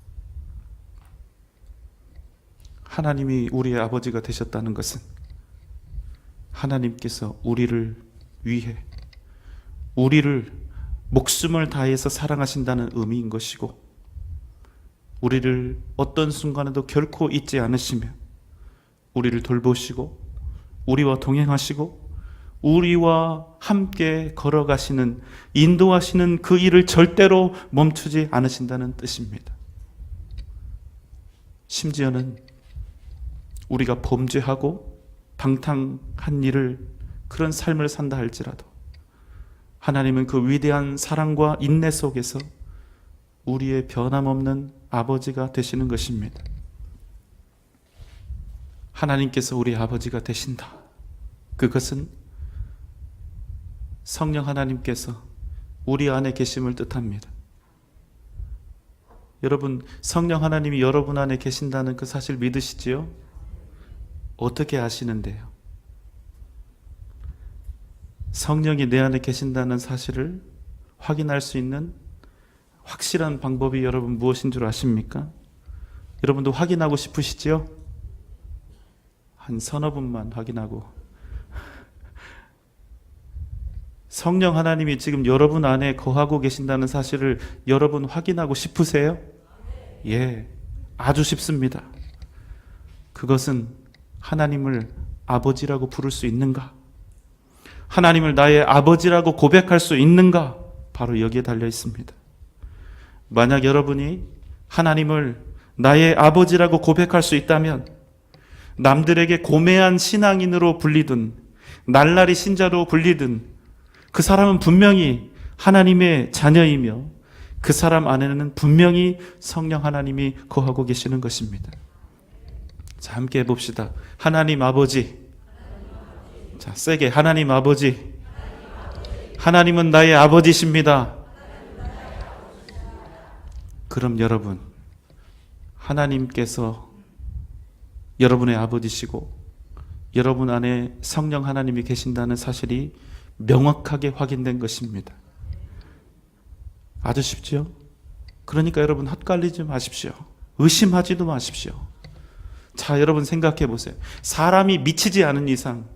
하나님이 우리의 아버지가 되셨다는 것은 하나님께서 우리를 위해, 우리를 목숨을 다해서 사랑하신다는 의미인 것이고, 우리를 어떤 순간에도 결코 잊지 않으시며 우리를 돌보시고 우리와 동행하시고 우리와 함께 걸어가시는, 인도하시는 그 일을 절대로 멈추지 않으신다는 뜻입니다. 심지어는 우리가 범죄하고 방탕한 일을, 그런 삶을 산다 할지라도 하나님은 그 위대한 사랑과 인내 속에서 우리의 변함없는 아버지가 되시는 것입니다. 하나님께서 우리 아버지가 되신다. 그것은 성령 하나님께서 우리 안에 계심을 뜻합니다. 여러분, 성령 하나님이 여러분 안에 계신다는 그 사실 믿으시지요? 어떻게 아시는데요? 성령이 내 안에 계신다는 사실을 확인할 수 있는 확실한 방법이 여러분 무엇인 줄 아십니까? 여러분도 확인하고 싶으시지요? 한 서너 분만 확인하고. 성령 하나님이 지금 여러분 안에 거하고 계신다는 사실을 여러분 확인하고 싶으세요? 예, 아주 쉽습니다. 그것은 하나님을 아버지라고 부를 수 있는가? 하나님을 나의 아버지라고 고백할 수 있는가? 바로 여기에 달려 있습니다. 만약 여러분이 하나님을 나의 아버지라고 고백할 수 있다면 남들에게 고매한 신앙인으로 불리든 날라리 신자로 불리든 그 사람은 분명히 하나님의 자녀이며 그 사람 안에는 분명히 성령 하나님이 거하고 계시는 것입니다. 자, 함께 해봅시다. 하나님 아버지. 자, 세게. 하나님 아버지. 하나님은 나의 아버지십니다. 그럼 여러분, 하나님께서 여러분의 아버지시고 여러분 안에 성령 하나님이 계신다는 사실이 명확하게 확인된 것입니다. 아주 쉽죠? 그러니까 여러분 헛갈리지 마십시오. 의심하지도 마십시오. 자, 여러분 생각해 보세요. 사람이 미치지 않은 이상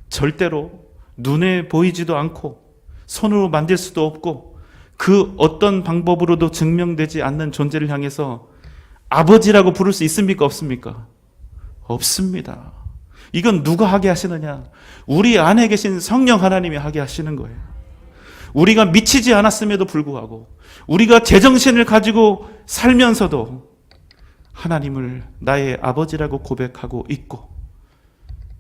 절대로 눈에 보이지도 않고 손으로 만질 수도 없고 그 어떤 방법으로도 증명되지 않는 존재를 향해서 아버지라고 부를 수 있습니까? 없습니까? 없습니다. 이건 누가 하게 하시느냐? 우리 안에 계신 성령 하나님이 하게 하시는 거예요. 우리가 미치지 않았음에도 불구하고 우리가 제정신을 가지고 살면서도 하나님을 나의 아버지라고 고백하고 있고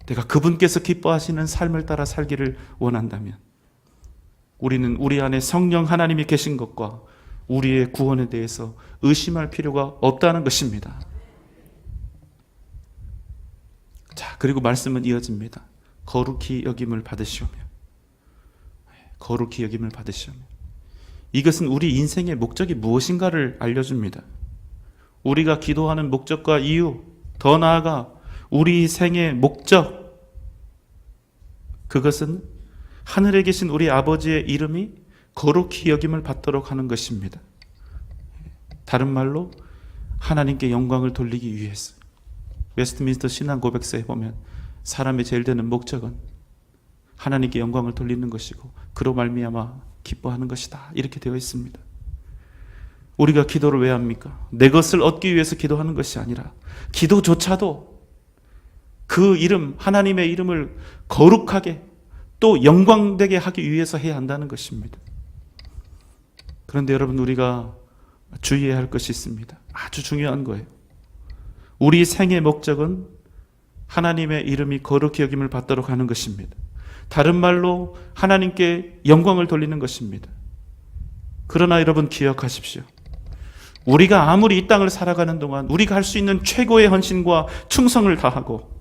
내가 그분께서 기뻐하시는 삶을 따라 살기를 원한다면 우리는 우리 안에 성령 하나님이 계신 것과 우리의 구원에 대해서 의심할 필요가 없다는 것입니다. 자, 그리고 말씀은 이어집니다. 거룩히 여김을 받으시오며. 거룩히 여김을 받으시오며. 이것은 우리 인생의 목적이 무엇인가를 알려줍니다. 우리가 기도하는 목적과 이유, 더 나아가 우리 생의 목적, 그것은 하늘에 계신 우리 아버지의 이름이 거룩히 여김을 받도록 하는 것입니다. 다른 말로 하나님께 영광을 돌리기 위해서. 웨스트민스터 신앙 고백서에 보면 사람의 제일 되는 목적은 하나님께 영광을 돌리는 것이고 그로 말미암아 기뻐하는 것이다. 이렇게 되어 있습니다. 우리가 기도를 왜 합니까? 내 것을 얻기 위해서 기도하는 것이 아니라 기도조차도 그 이름, 하나님의 이름을 거룩하게 또 영광되게 하기 위해서 해야 한다는 것입니다. 그런데 여러분, 우리가 주의해야 할 것이 있습니다. 아주 중요한 거예요. 우리 생의 목적은 하나님의 이름이 거룩히 여김을 받도록 하는 것입니다. 다른 말로 하나님께 영광을 돌리는 것입니다. 그러나 여러분 기억하십시오. 우리가 아무리 이 땅을 살아가는 동안 우리가 할 수 있는 최고의 헌신과 충성을 다하고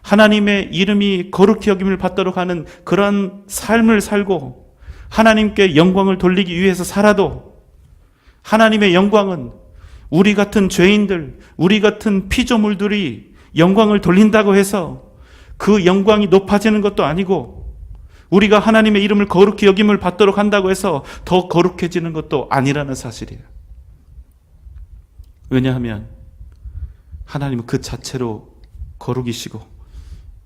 하나님의 이름이 거룩히 여김을 받도록 하는 그러한 삶을 살고 하나님께 영광을 돌리기 위해서 살아도 하나님의 영광은 우리 같은 죄인들, 우리 같은 피조물들이 영광을 돌린다고 해서 그 영광이 높아지는 것도 아니고 우리가 하나님의 이름을 거룩히 여김을 받도록 한다고 해서 더 거룩해지는 것도 아니라는 사실이에요. 왜냐하면 하나님은 그 자체로 거룩이시고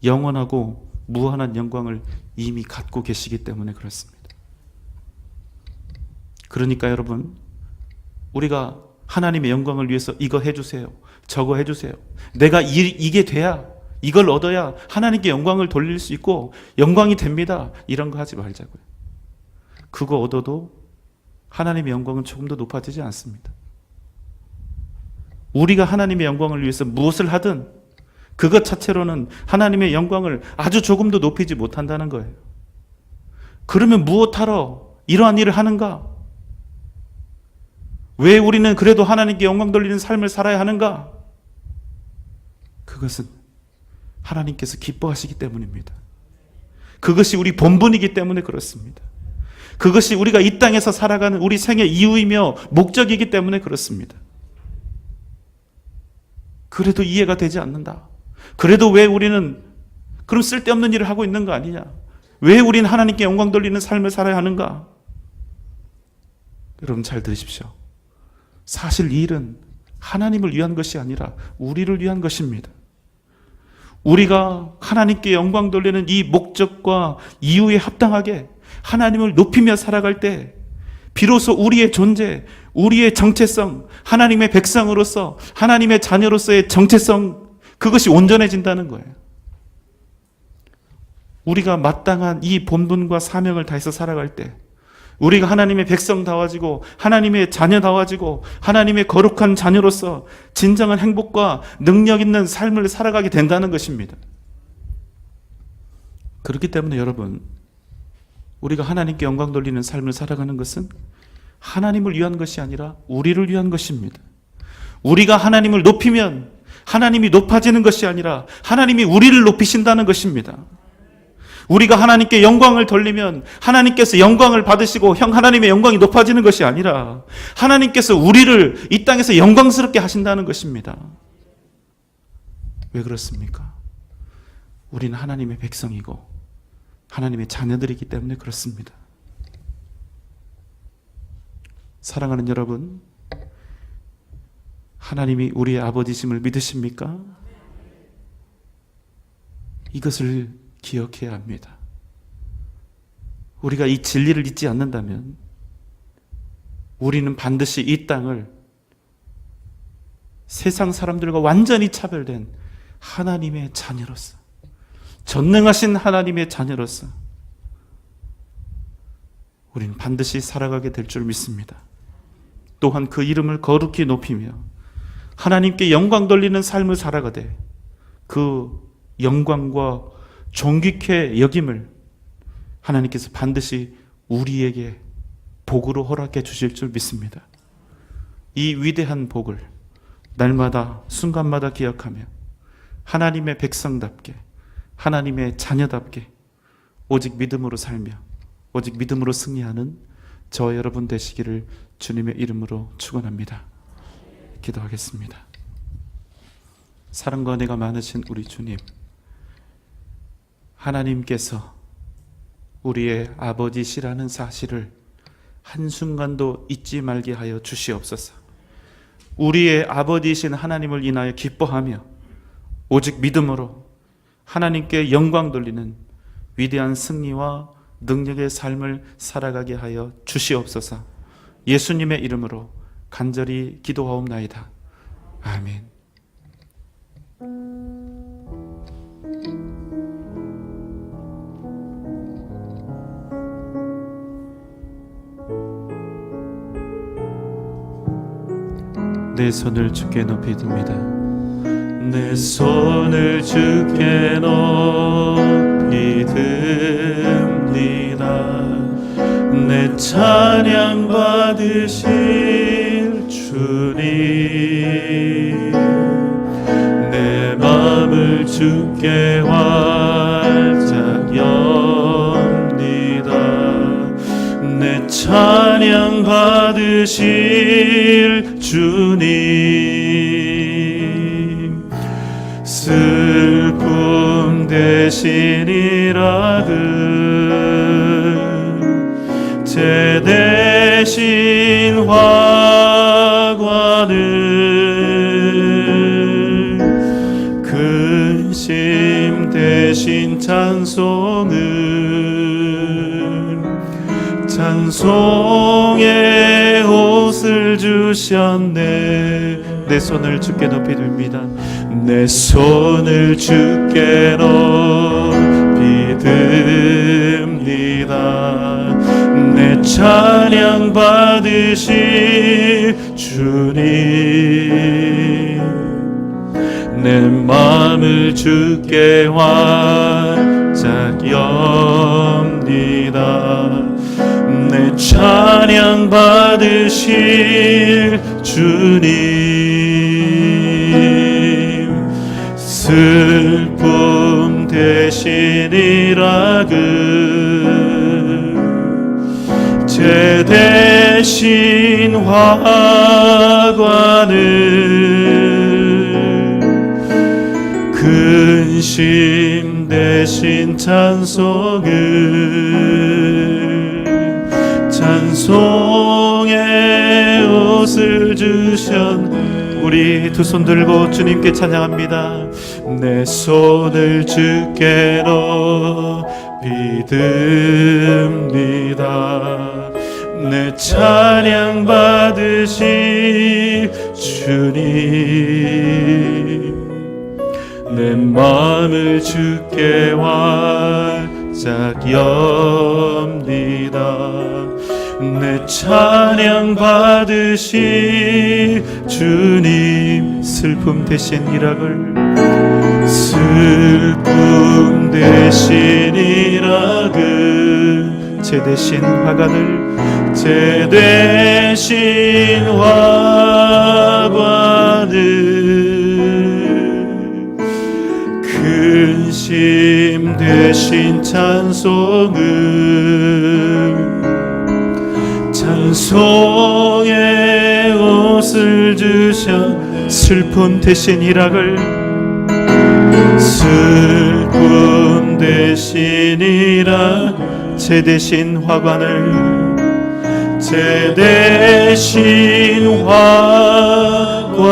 영원하고 무한한 영광을 이미 갖고 계시기 때문에 그렇습니다. 그러니까 여러분, 우리가 하나님의 영광을 위해서 이거 해주세요, 저거 해주세요, 내가 이게 돼야 이걸 얻어야 하나님께 영광을 돌릴 수 있고 영광이 됩니다. 이런 거 하지 말자고요. 그거 얻어도 하나님의 영광은 조금 더 높아지지 않습니다. 우리가 하나님의 영광을 위해서 무엇을 하든 그것 자체로는 하나님의 영광을 아주 조금 더 높이지 못한다는 거예요. 그러면 무엇하러 이러한 일을 하는가? 왜 우리는 그래도 하나님께 영광 돌리는 삶을 살아야 하는가? 그것은 하나님께서 기뻐하시기 때문입니다. 그것이 우리 본분이기 때문에 그렇습니다. 그것이 우리가 이 땅에서 살아가는 우리 생의 이유이며 목적이기 때문에 그렇습니다. 그래도 이해가 되지 않는다. 그래도 왜 우리는 그럼 쓸데없는 일을 하고 있는 거 아니냐? 왜 우리는 하나님께 영광 돌리는 삶을 살아야 하는가? 여러분 잘 들으십시오. 사실 이 일은 하나님을 위한 것이 아니라 우리를 위한 것입니다. 우리가 하나님께 영광 돌리는 이 목적과 이유에 합당하게 하나님을 높이며 살아갈 때 비로소 우리의 존재, 우리의 정체성, 하나님의 백성으로서 하나님의 자녀로서의 정체성, 그것이 온전해진다는 거예요. 우리가 마땅한 이 본분과 사명을 다해서 살아갈 때 우리가 하나님의 백성다워지고 하나님의 자녀다워지고 하나님의 거룩한 자녀로서 진정한 행복과 능력 있는 삶을 살아가게 된다는 것입니다. 그렇기 때문에 여러분, 우리가 하나님께 영광 돌리는 삶을 살아가는 것은 하나님을 위한 것이 아니라 우리를 위한 것입니다. 우리가 하나님을 높이면 하나님이 높아지는 것이 아니라 하나님이 우리를 높이신다는 것입니다. 우리가 하나님께 영광을 돌리면 하나님께서 영광을 받으시고 하나님의 영광이 높아지는 것이 아니라 하나님께서 우리를 이 땅에서 영광스럽게 하신다는 것입니다. 왜 그렇습니까? 우리는 하나님의 백성이고 하나님의 자녀들이기 때문에 그렇습니다. 사랑하는 여러분, 하나님이 우리의 아버지심을 믿으십니까? 이것을 기억해야 합니다. 우리가 이 진리를 잊지 않는다면 우리는 반드시 이 땅을 세상 사람들과 완전히 차별된 하나님의 자녀로서, 전능하신 하나님의 자녀로서 우리는 반드시 살아가게 될 줄 믿습니다. 또한 그 이름을 거룩히 높이며 하나님께 영광 돌리는 삶을 살아가되 그 영광과 존귀케 여김을 하나님께서 반드시 우리에게 복으로 허락해 주실 줄 믿습니다. 이 위대한 복을 날마다 순간마다 기억하며 하나님의 백성답게 하나님의 자녀답게 오직 믿음으로 살며 오직 믿음으로 승리하는 저와 여러분 되시기를 주님의 이름으로 축원합니다. 기도하겠습니다. 사랑과 은혜가 많으신 우리 주님, 하나님께서 우리의 아버지시라는 사실을 한순간도 잊지 말게 하여 주시옵소서. 우리의 아버지이신 하나님을 인하여 기뻐하며 오직 믿음으로 하나님께 영광 돌리는 위대한 승리와 능력의 삶을 살아가게 하여 주시옵소서. 예수님의 이름으로 간절히 기도하옵나이다. 아멘. 내 손을 주께 높이 듭니다. 내 손을 주께 높이 듭니다. 내 찬양 받으실 주님, 내 마음을 주께 활짝 엽니다. 내 찬양 받으실 주님, 슬픔 대신이라들 제 대신 화 주셨네. 내 손을 주께 높이 듭니다. 내 손을 주께 높이 듭니다. 내 찬양 받으실 주님, 내 마음을 주께 활짝 엽니다. 내 찬양 받으실 주님, 슬픔 대신이라 제 대신 화관을, 근심 대신 찬송의 옷을 주셨네. 우리 두 손 들고 주님께 찬양합니다. 내 손을 주께 높이 듭니다. 내 찬양 받으실 주님, 내 마음을 주께 활짝 엽니다. 내 찬양 받으실 주님, 슬픔 대신 희락을, 슬픔 대신 희락을, 제 대신 화관을, 제 대신 화관을, 근심 대신 찬송의 옷을 주셨네. 슬픔 대신 희락을, 슬픔 대신 희락, 제 대신 화관을, 제 대신 화관을,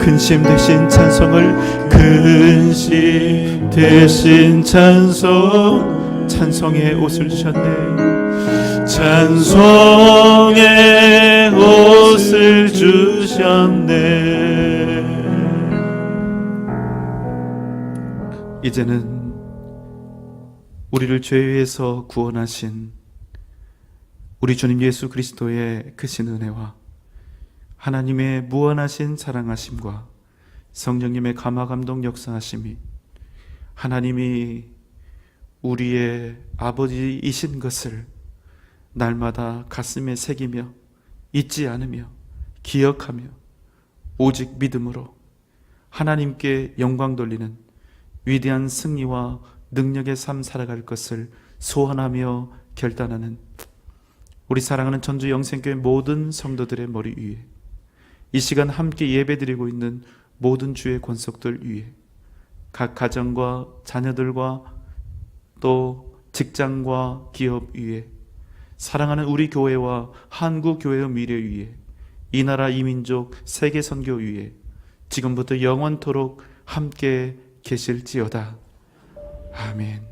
근심 대신 찬송을, 근심 대신 찬송의 옷을 주셨네. 찬송의 옷을 주셨네. 이제는 우리를 죄에서 구원하신 우리 주님 예수 그리스도의 크신 은혜와 하나님의 무한하신 사랑하심과 성령님의 감화감동 역사하심이, 하나님이 우리의 아버지이신 것을 날마다 가슴에 새기며 잊지 않으며 기억하며 오직 믿음으로 하나님께 영광 돌리는 위대한 승리와 능력의 삶 살아갈 것을 소원하며 결단하는 우리 사랑하는 전주 영생교회 모든 성도들의 머리 위에, 이 시간 함께 예배드리고 있는 모든 주의 권속들 위에, 각 가정과 자녀들과 또 직장과 기업 위에, 사랑하는 우리 교회와 한국 교회의 미래 위에, 이 나라 이 민족 세계 선교 위에 지금부터 영원토록 함께 계실지어다. 아멘.